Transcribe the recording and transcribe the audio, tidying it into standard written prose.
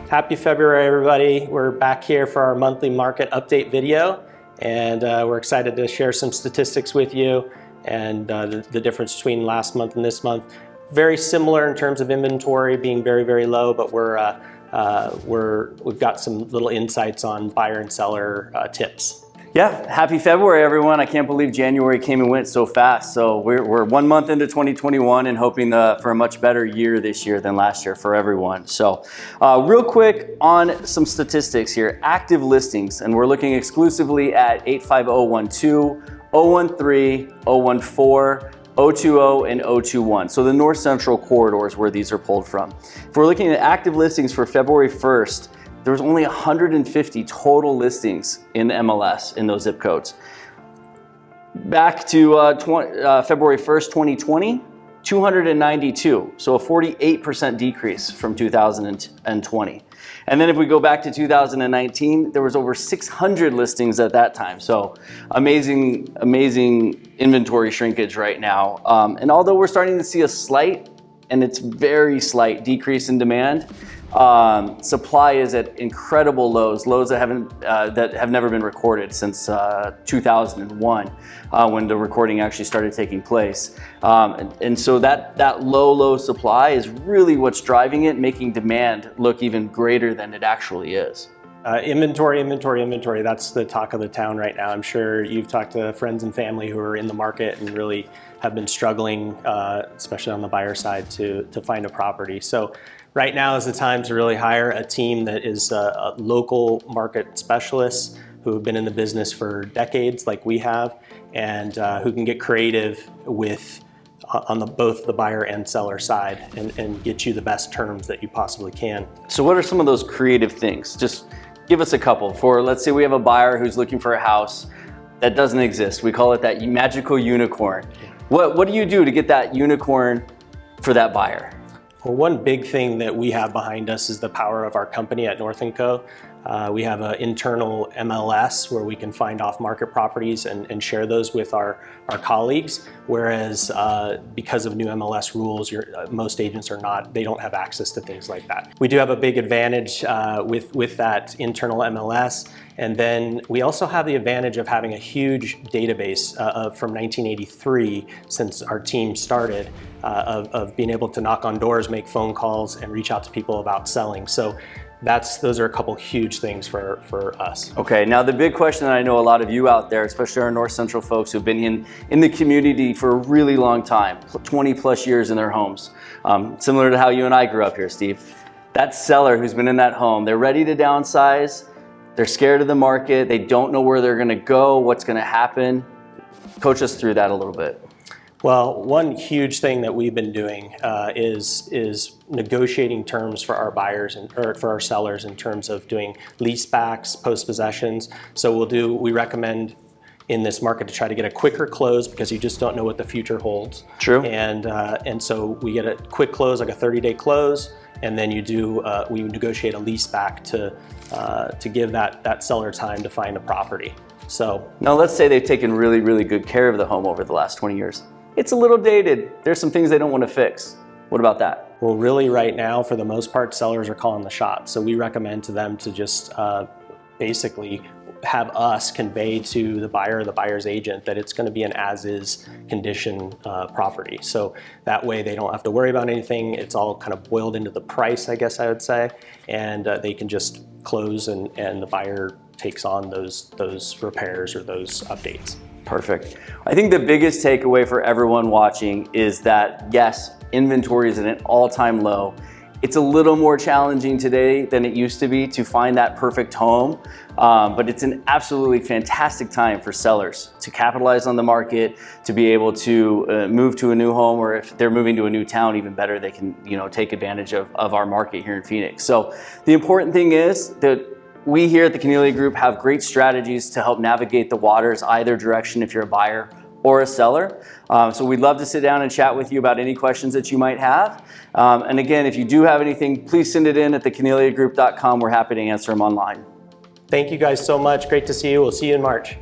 Happy February, everybody. We're back here for our monthly market update video, and we're excited to share some statistics with you and the difference between last month and this month. Very similar in terms of inventory being very, very low, but we've got some little insights on buyer and seller tips. Yeah, happy February, everyone. I can't believe January came and went so fast. So we're 1 month into 2021 and hoping for a much better year this year than last year for everyone. So real quick on some statistics here. Active listings, and we're looking exclusively at 85012, 013, 014, 020, and 021. So the north central corridors where these are pulled from. If we're looking at active listings for February 1st, there was only 150 total listings in MLS in those zip codes. Back to February 1st, 2020, 292. So a 48% decrease from 2020. And then if we go back to 2019, there was over 600 listings at that time. So amazing inventory shrinkage right now. And although we're starting to see a slight, and it's very slight, decrease in demand, supply is at incredible lows that have never been recorded since 2001, when the recording actually started taking place. And so that low supply is really what's driving it, making demand look even greater than it actually is. Inventory, that's the talk of the town right now. I'm sure you've talked to friends and family who are in the market and really have been struggling, especially on the buyer side, to find a property. So right now is the time to really hire a team that is a local market specialists who have been in the business for decades like we have, and who can get creative with on both the buyer and seller side and get you the best terms that you possibly can. So what are some of those creative things? Just give us a couple. For, let's say we have a buyer who's looking for a house that doesn't exist. We call it that magical unicorn. What do you do to get that unicorn for that buyer? Well, one big thing that we have behind us is the power of our company at N&CO. We have an internal MLS where we can find off-market properties and share those with our colleagues, whereas because of new MLS rules, most agents they don't have access to things like that. We do have a big advantage with that internal MLS, and then we also have the advantage of having a huge database from 1983 since our team started, of being able to knock on doors, make phone calls, and reach out to people about selling. So those are a couple huge things for us. Okay, now the big question that I know a lot of you out there, especially our North Central folks who've been in the community for a really long time, 20 plus years in their homes, similar to how you and I grew up here, Steve. That seller who's been in that home, they're ready to downsize, they're scared of the market, they don't know where they're gonna go, what's gonna happen. Coach us through that a little bit. Well, one huge thing that we've been doing is negotiating terms for our buyers or for our sellers in terms of doing leasebacks, post-possessions. So we recommend in this market to try to get a quicker close because you just don't know what the future holds. True. And so we get a quick close, like a 30-day close, and then we negotiate a leaseback to give that seller time to find a property. So now let's say they've taken really, really good care of the home over the last 20 years. It's a little dated. There's some things they don't want to fix. What about that? Well, really right now, for the most part, sellers are calling the shots. So we recommend to them to just basically have us convey to the buyer or the buyer's agent that it's going to be an as-is condition property. So that way they don't have to worry about anything. It's all kind of boiled into the price, I guess I would say, and they can just close and the buyer takes on those repairs or those updates. Perfect. I think the biggest takeaway for everyone watching is that, yes, inventory is at an all-time low. It's a little more challenging today than it used to be to find that perfect home, but it's an absolutely fantastic time for sellers to capitalize on the market, to be able to move to a new home, or if they're moving to a new town, even better, they can take advantage of our market here in Phoenix. So the important thing is that we here at the Caniglia Group have great strategies to help navigate the waters either direction if you're a buyer or a seller. So we'd love to sit down and chat with you about any questions that you might have. And again, if you do have anything, please send it in at thecanilliagroup.com. We're happy to answer them online. Thank you guys so much. Great to see you. We'll see you in March.